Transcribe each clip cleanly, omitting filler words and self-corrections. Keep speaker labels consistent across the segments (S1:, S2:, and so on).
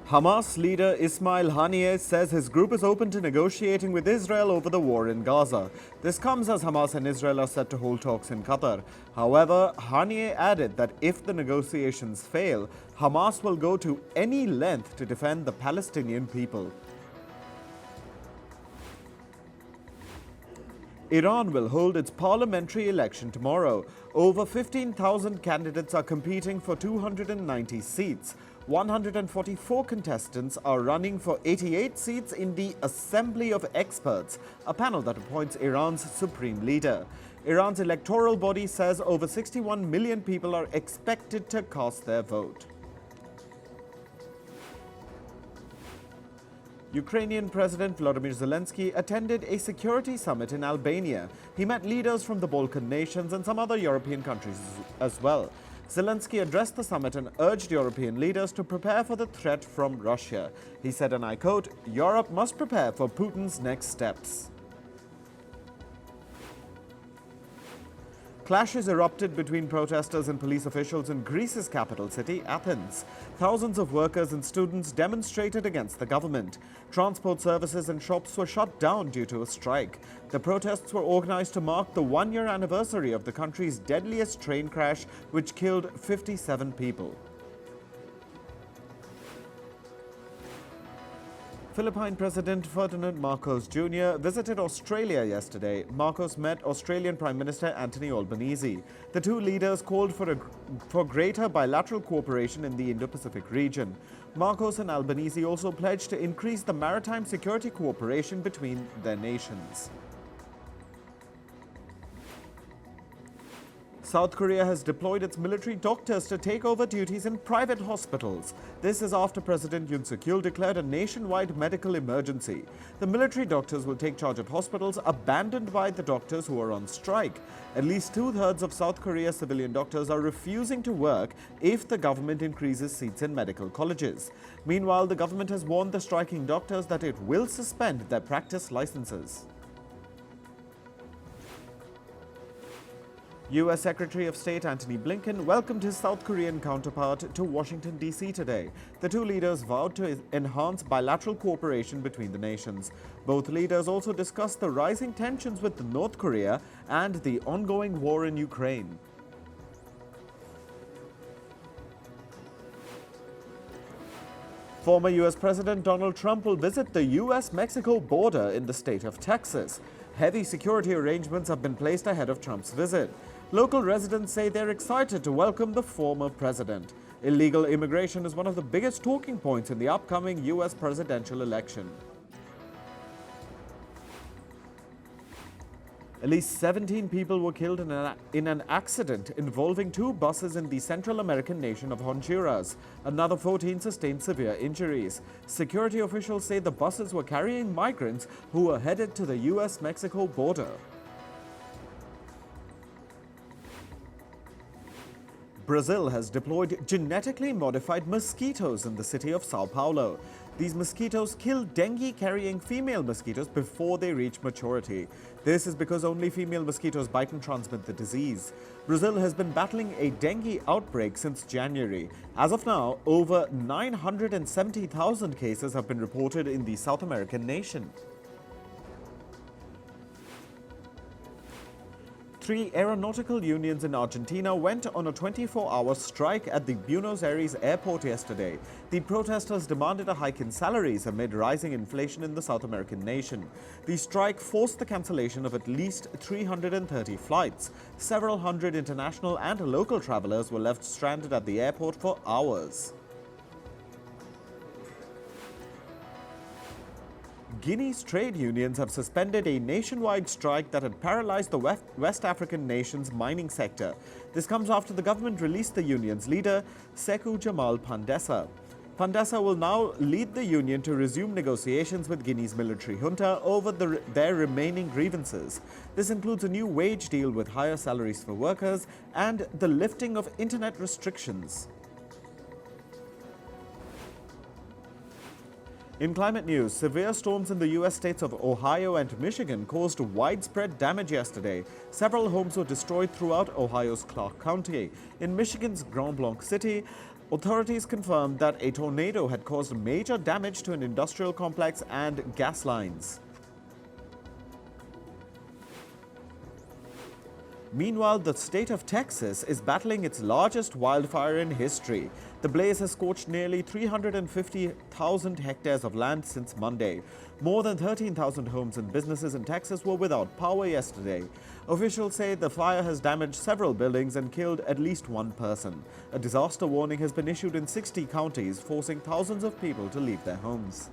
S1: Hamas leader Ismail Haniyeh says his group is open to negotiating with Israel over the war in Gaza. This comes as Hamas and Israel are set to hold talks in Qatar. However, Haniyeh added that if the negotiations fail, Hamas will go to any length to defend the Palestinian people. Iran will hold its parliamentary election tomorrow. Over 15,000 candidates are competing for 290 seats. 144 contestants are running for 88 seats in the Assembly of Experts, a panel that appoints Iran's supreme leader. Iran's electoral body says over 61 million people are expected to cast their vote. Ukrainian President Volodymyr Zelensky attended a security summit in Albania. He met leaders from the Balkan nations and some other European countries as well. Zelensky addressed the summit and urged European leaders to prepare for the threat from Russia. He said, and I quote, "Europe must prepare for Putin's next steps." Clashes erupted between protesters and police officials in Greece's capital city, Athens. Thousands of workers and students demonstrated against the government. Transport services and shops were shut down due to a strike. The protests were organized to mark the one-year anniversary of the country's deadliest train crash, which killed 57 people. Philippine President Ferdinand Marcos Jr. visited Australia yesterday. Marcos met Australian Prime Minister Anthony Albanese. The two leaders called for greater bilateral cooperation in the Indo-Pacific region. Marcos and Albanese also pledged to increase the maritime security cooperation between their nations. South Korea has deployed its military doctors to take over duties in private hospitals. This is after President Yoon Suk-yeol declared a nationwide medical emergency. The military doctors will take charge of hospitals abandoned by the doctors who are on strike. At least two-thirds of South Korea's civilian doctors are refusing to work if the government increases seats in medical colleges. Meanwhile, the government has warned the striking doctors that it will suspend their practice licenses. U.S. Secretary of State Antony Blinken welcomed his South Korean counterpart to Washington, D.C. today. The two leaders vowed to enhance bilateral cooperation between the nations. Both leaders also discussed the rising tensions with North Korea and the ongoing war in Ukraine. Former U.S. President Donald Trump will visit the U.S.-Mexico border in the state of Texas. Heavy security arrangements have been placed ahead of Trump's visit. Local residents say they're excited to welcome the former president. Illegal immigration is one of the biggest talking points in the upcoming U.S. presidential election. At least 17 people were killed in an accident involving two buses in the Central American nation of Honduras. Another 14 sustained severe injuries. Security officials say the buses were carrying migrants who were headed to the U.S.-Mexico border. Brazil has deployed genetically modified mosquitoes in the city of Sao Paulo. These mosquitoes kill dengue-carrying female mosquitoes before they reach maturity. This is because only female mosquitoes bite and transmit the disease. Brazil has been battling a dengue outbreak since January. As of now, over 970,000 cases have been reported in the South American nation. 3 aeronautical unions in Argentina went on a 24-hour strike at the Buenos Aires airport yesterday. The protesters demanded a hike in salaries amid rising inflation in the South American nation. The strike forced the cancellation of at least 330 flights. Several hundred international and local travelers were left stranded at the airport for hours. Guinea's trade unions have suspended a nationwide strike that had paralyzed the West African nation's mining sector. This comes after the government released the union's leader, Sekou Jamal Pandessa. Pandessa will now lead the union to resume negotiations with Guinea's military junta over their remaining grievances. This includes a new wage deal with higher salaries for workers and the lifting of internet restrictions. In climate news, severe storms in the U.S. states of Ohio and Michigan caused widespread damage yesterday. Several homes were destroyed throughout Ohio's Clark County. In Michigan's Grand Blanc City, Authorities confirmed that a tornado had caused major damage to an industrial complex and gas lines. Meanwhile, the state of Texas is battling its largest wildfire in history. The blaze has scorched nearly 350,000 hectares of land since Monday. More than 13,000 homes and businesses in Texas were without power yesterday. Officials say the fire has damaged several buildings and killed at least one person. A disaster warning has been issued in 60 counties, forcing thousands of people to leave their homes.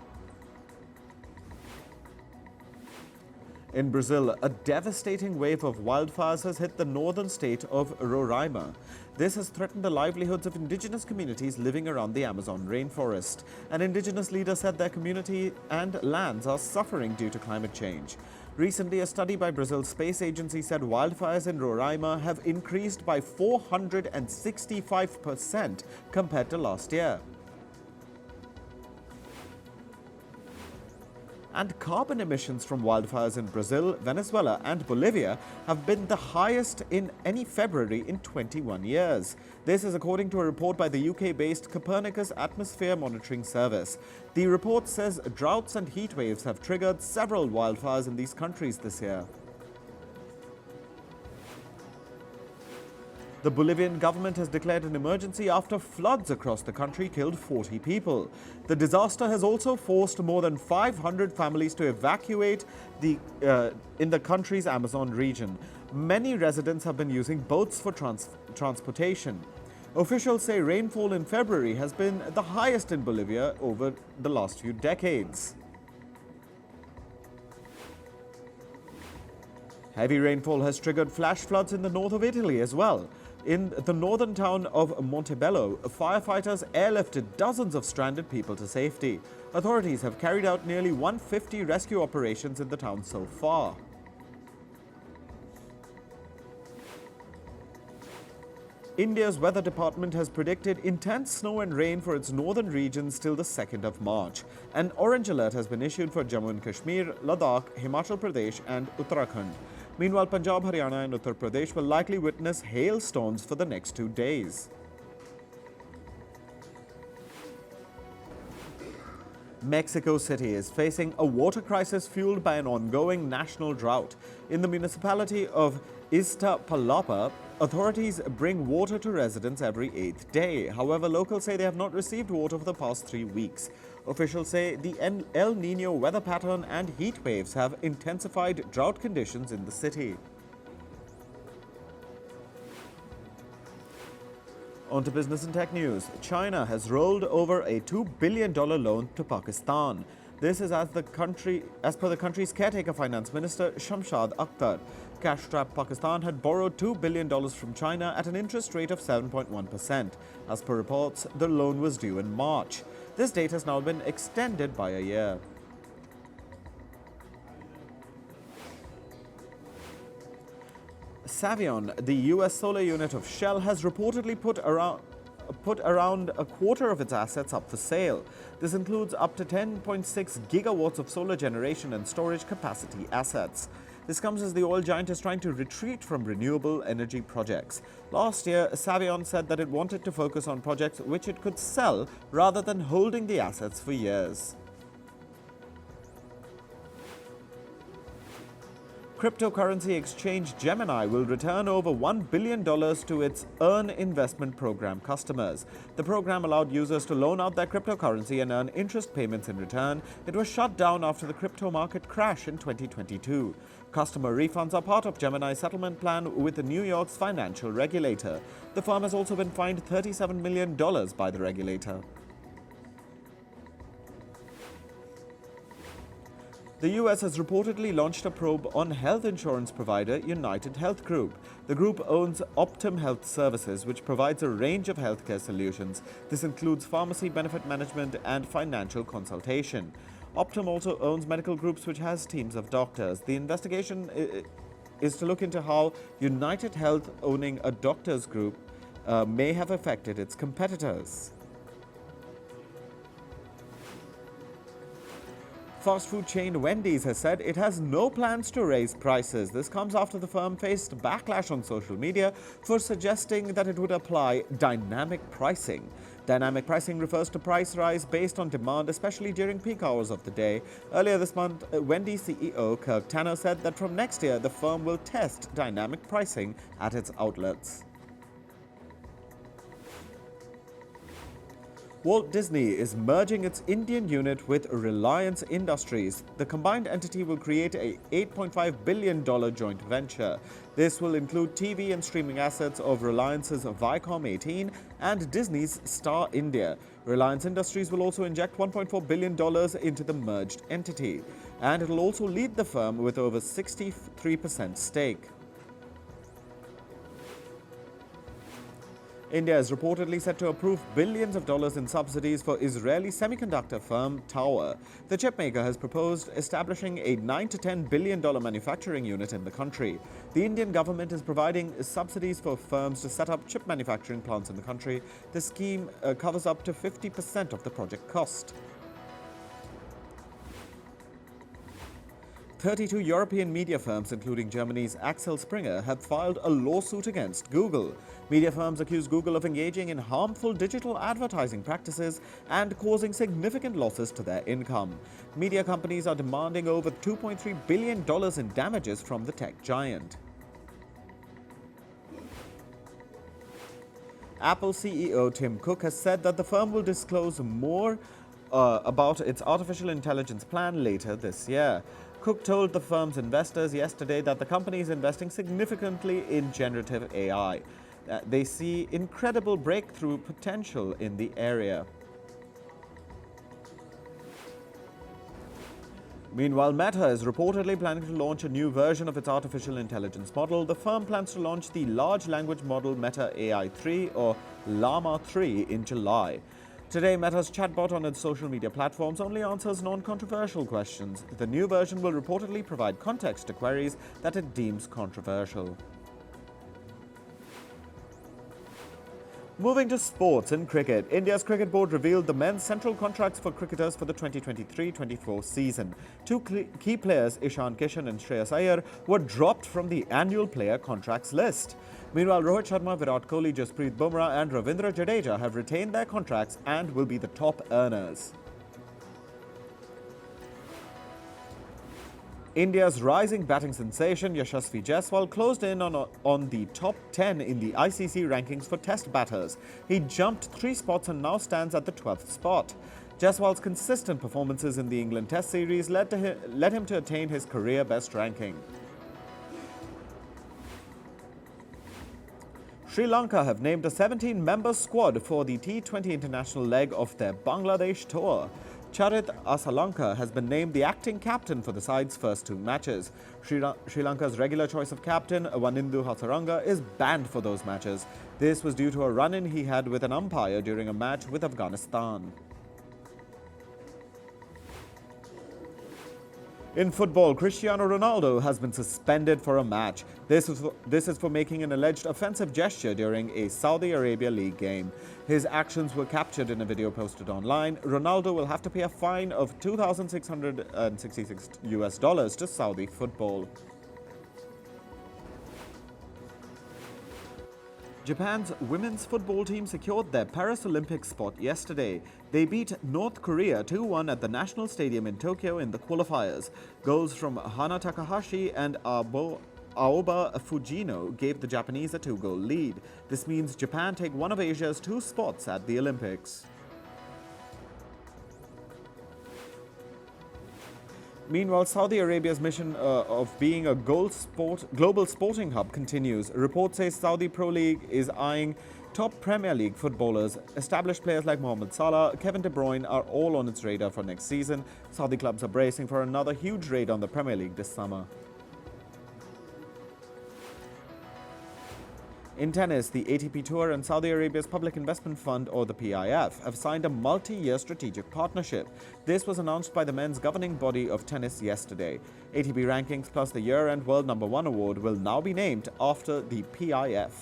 S1: In Brazil, a devastating wave of wildfires has hit the northern state of Roraima. This has threatened the livelihoods of indigenous communities living around the Amazon rainforest. An indigenous leader said their community and lands are suffering due to climate change. Recently, a study by Brazil's space agency said wildfires in Roraima have increased by 465% compared to last year. And carbon emissions from wildfires in Brazil, Venezuela and Bolivia have been the highest in any February in 21 years. This is according to a report by the UK-based Copernicus Atmosphere Monitoring Service. The report says droughts and heat waves have triggered several wildfires in these countries this year. The Bolivian government has declared an emergency after floods across the country killed 40 people. The disaster has also forced more than 500 families to evacuate in the country's Amazon region. Many residents have been using boats for transportation. Officials say rainfall in February has been the highest in Bolivia over the last few decades. Heavy rainfall has triggered flash floods in the north of Italy as well. In the northern town of Montebello, firefighters airlifted dozens of stranded people to safety. Authorities have carried out nearly 150 rescue operations in the town so far. India's weather department has predicted intense snow and rain for its northern regions till the 2nd of March. An orange alert has been issued for Jammu and Kashmir, Ladakh, Himachal Pradesh and Uttarakhand. Meanwhile, Punjab, Haryana and Uttar Pradesh will likely witness hailstones for the next 2 days. Mexico City is facing a water crisis fueled by an ongoing national drought. In the municipality of Iztapalapa, authorities bring water to residents every 8th day. However, locals say they have not received water for the past 3 weeks. Officials say the El Nino weather pattern and heat waves have intensified drought conditions in the city. On to business and tech news. China has rolled over a $2 billion loan to Pakistan. This is as per the country's caretaker finance minister, Shamshad Akhtar. Cash-strapped Pakistan had borrowed $2 billion from China at an interest rate of 7.1%. As per reports, the loan was due in March. This date has now been extended by a year. Savion, the US solar unit of Shell, has reportedly put around a quarter of its assets up for sale. This includes up to 10.6 gigawatts of solar generation and storage capacity assets. This comes as the oil giant is trying to retreat from renewable energy projects. Last year, Savion said that it wanted to focus on projects which it could sell rather than holding the assets for years. Cryptocurrency exchange Gemini will return over $1 billion to its Earn investment program customers. The program allowed users to loan out their cryptocurrency and earn interest payments in return. It was shut down after the crypto market crash in 2022. Customer refunds are part of Gemini's settlement plan with New York's financial regulator. The firm has also been fined $37 million by the regulator. The US has reportedly launched a probe on health insurance provider United Health Group. The group owns Optum Health Services, which provides a range of healthcare solutions. This includes pharmacy benefit management and financial consultation. Optum also owns medical groups which has teams of doctors. The investigation is to look into how United Health owning a doctors group may have affected its competitors. Fast food chain Wendys has said it has no plans to raise prices. This comes after the firm faced backlash on social media for suggesting that it would apply dynamic pricing. Dynamic pricing refers to price rise based on demand, especially during peak hours of the day. Earlier this month, Wendys CEO Kirk Tanner said that from next year, the firm will test dynamic pricing at its outlets. Walt Disney is merging its Indian unit with Reliance Industries. The combined entity will create a $8.5 billion joint venture. This will include TV and streaming assets of Reliance's Viacom 18 and Disney's Star India. Reliance Industries will also inject $1.4 billion into the merged entity, and it will also lead the firm with over 63% stake. India is reportedly set to approve billions of dollars in subsidies for Israeli semiconductor firm Tower. The chipmaker has proposed establishing a $9 to $10 billion manufacturing unit in the country. The Indian government is providing subsidies for firms to set up chip manufacturing plants in the country. The scheme covers up to 50% of the project cost. 32 European media firms, including Germany's Axel Springer, have filed a lawsuit against Google. Media firms accuse Google of engaging in harmful digital advertising practices and causing significant losses to their income. Media companies are demanding over $2.3 billion in damages from the tech giant. Apple CEO Tim Cook has said that the firm will disclose more about its artificial intelligence plan later this year. Cook told the firm's investors yesterday that the company is investing significantly in generative AI. They see incredible breakthrough potential in the area. Meanwhile, Meta is reportedly planning to launch a new version of its artificial intelligence model. The firm plans to launch the large language model Meta AI 3 or Llama 3 in July. Today, Meta's chatbot on its social media platforms only answers non-controversial questions. The new version will reportedly provide context to queries that it deems controversial. Moving to sports and cricket, India's cricket board revealed the men's central contracts for cricketers for the 2023-24 season. Two key players, Ishan Kishan and Shreyas Iyer, were dropped from the annual player contracts list. Meanwhile, Rohit Sharma, Virat Kohli, Jasprit Bumrah and Ravindra Jadeja have retained their contracts and will be the top earners. India's rising batting sensation Yashasvi Jaiswal closed in on the top 10 in the ICC rankings for test batters. He jumped 3 spots and now stands at the 12th spot. Jaiswal's consistent performances in the England Test series led him to attain his career best ranking. Sri Lanka have named a 17-member squad for the T20 international leg of their Bangladesh tour. Charit Asalanka has been named the acting captain for the side's first 2 matches. Sri Lanka's regular choice of captain, Wanindu Hasaranga, is banned for those matches. This was due to a run-in he had with an umpire during a match with Afghanistan. In football, Cristiano Ronaldo has been suspended for a match. This is for making an alleged offensive gesture during a Saudi Arabia League game. His actions were captured in a video posted online. Ronaldo will have to pay a fine of $2,666 to Saudi football. Japan's women's football team secured their Paris Olympics spot yesterday. They beat North Korea 2-1 at the National Stadium in Tokyo in the qualifiers. Goals from Hana Takahashi and Aoba Fujino gave the Japanese a 2-goal lead. This means Japan take one of Asia's 2 spots at the Olympics. Meanwhile, Saudi Arabia's mission of being a global sporting hub continues. Reports say Saudi Pro League is eyeing top Premier League footballers. Established players like Mohamed Salah, Kevin De Bruyne are all on its radar for next season. Saudi clubs are bracing for another huge raid on the Premier League this summer. In tennis, the ATP Tour and Saudi Arabia's Public Investment Fund, or the PIF, have signed a multi-year strategic partnership. This was announced by the men's governing body of tennis yesterday. ATP rankings plus the year-end World Number 1 award will now be named after the PIF.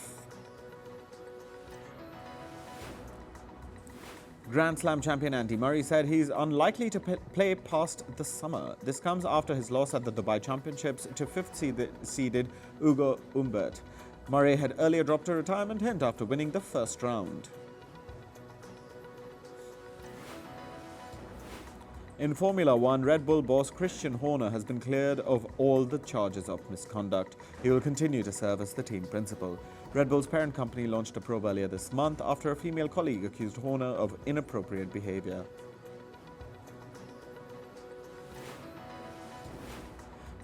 S1: Grand Slam champion Andy Murray said he's unlikely to play past the summer. This comes after his loss at the Dubai Championships to 5th seeded Ugo Humbert. Murray had earlier dropped a retirement hint after winning the first round. In Formula One, Red Bull boss Christian Horner has been cleared of all the charges of misconduct. He will continue to serve as the team principal. Red Bull's parent company launched a probe earlier this month after a female colleague accused Horner of inappropriate behavior.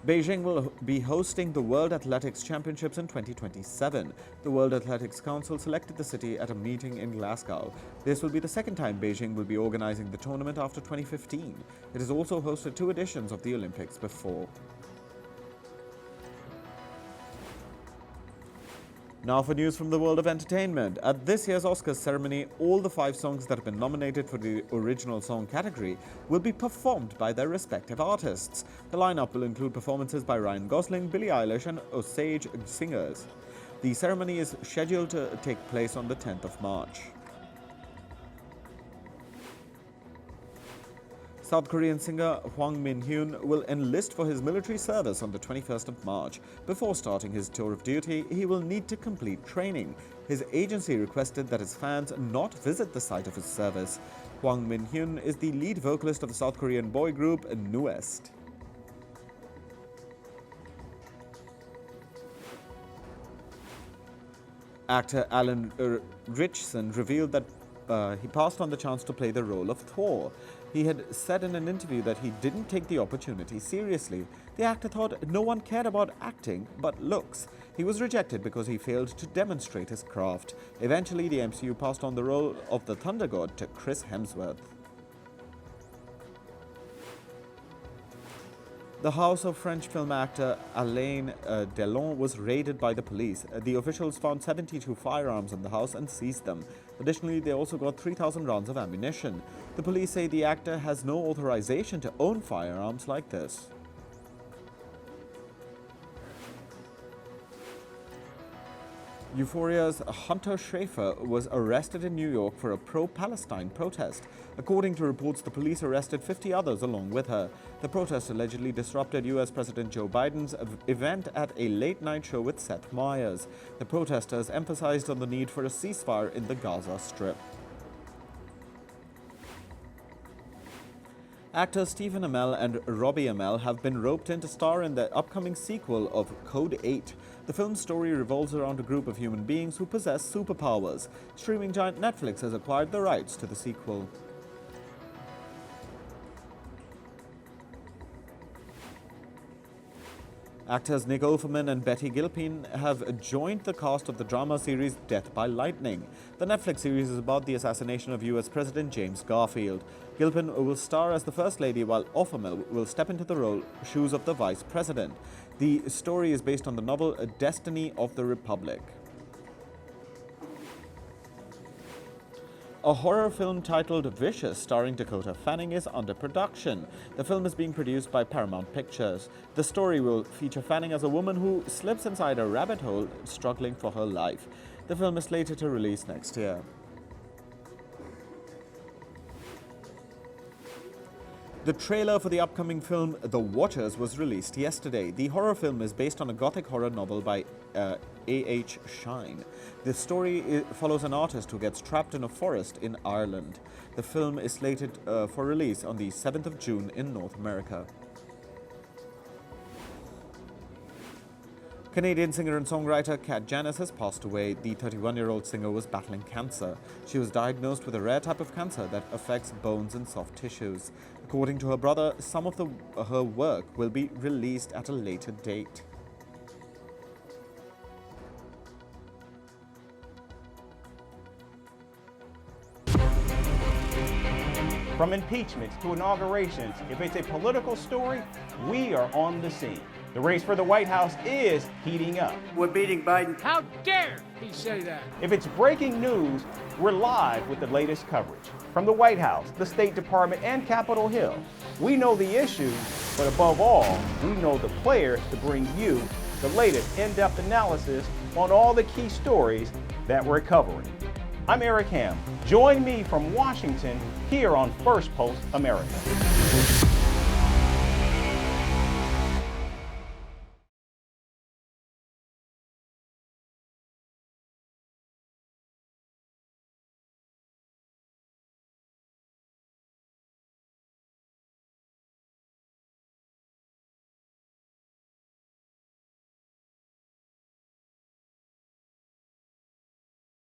S1: Beijing will be hosting the World Athletics Championships in 2027. The World Athletics Council selected the city at a meeting in Glasgow. This will be the second time Beijing will be organizing the tournament after 2015. It has also hosted 2 editions of the Olympics before. Now for news from the world of entertainment. At this year's Oscars ceremony, all the 5 songs that have been nominated for the original song category will be performed by their respective artists. The lineup will include performances by Ryan Gosling, Billie Eilish and Osage singers. The ceremony is scheduled to take place on the 10th of March. South Korean singer Hwang Minhun will enlist for his military service on the 21st of March. Before starting his tour of duty, he will need to complete training. His agency requested that his fans not visit the site of his service. Hwang Minhun is the lead vocalist of the South Korean boy group Nuest. Actor Alaine Richardson revealed that he passed on the chance to play the role of Thor. He had said in an interview that he didn't take the opportunity seriously. The actor thought no one cared about acting but looks. He was rejected because he failed to demonstrate his craft. Eventually, the MCU passed on the role of the Thunder God to Chris Hemsworth. The house of French film actor Alaine Delon was raided by the police. The officials found 72 firearms in the house and seized them. Additionally, they also got 3,000 rounds of ammunition. The police say the actor has no authorization to own firearms like this. Euphoria's Hunter Schafer was arrested in New York for a pro-Palestine protest. According to reports, the police arrested 50 others along with her. The protest allegedly disrupted U.S. President Joe Biden's event at a late-night show with Seth Meyers. The protesters emphasized on the need for a ceasefire in the Gaza Strip. Actors Stephen Amell and Robbie Amell have been roped in to star in the upcoming sequel of Code 8. The film's story revolves around a group of human beings who possess superpowers. Streaming giant Netflix has acquired the rights to the sequel. Actors Nick Offerman and Betty Gilpin have joined the cast of the drama series Death by Lightning. The Netflix series is about the assassination of U.S. President James Garfield. Gilpin will star as the First Lady, while Offerman will step into the shoes of the Vice President. The story is based on the novel Destiny of the Republic. A horror film titled Vicious, starring Dakota Fanning, is under production. The film is being produced by Paramount Pictures. The story will feature Fanning as a woman who slips inside a rabbit hole, struggling for her life. The film is slated to release next year. The trailer for the upcoming film The Watchers was released yesterday. The horror film is based on a gothic horror novel by A.H. Shine. The story follows an artist who gets trapped in a forest in Ireland. The film is slated for release on the 7th of June in North America. Canadian singer and songwriter Janice has passed away. The 31-year-old singer was battling cancer. She was diagnosed with a rare type of cancer that affects bones and soft tissues. According to her brother, some of her work will be released at a later date.
S2: From impeachments to inaugurations, if it's a political story, we are on the scene. The race for the White House is heating up.
S3: We're beating Biden.
S4: How dare he say that?
S2: If it's breaking news, we're live with the latest coverage. From the White House, the State Department, and Capitol Hill, we know the issues, but above all, we know the players to bring you the latest in-depth analysis on all the key stories that we're covering. I'm Eric Ham. Join me from Washington here on Firstpost America.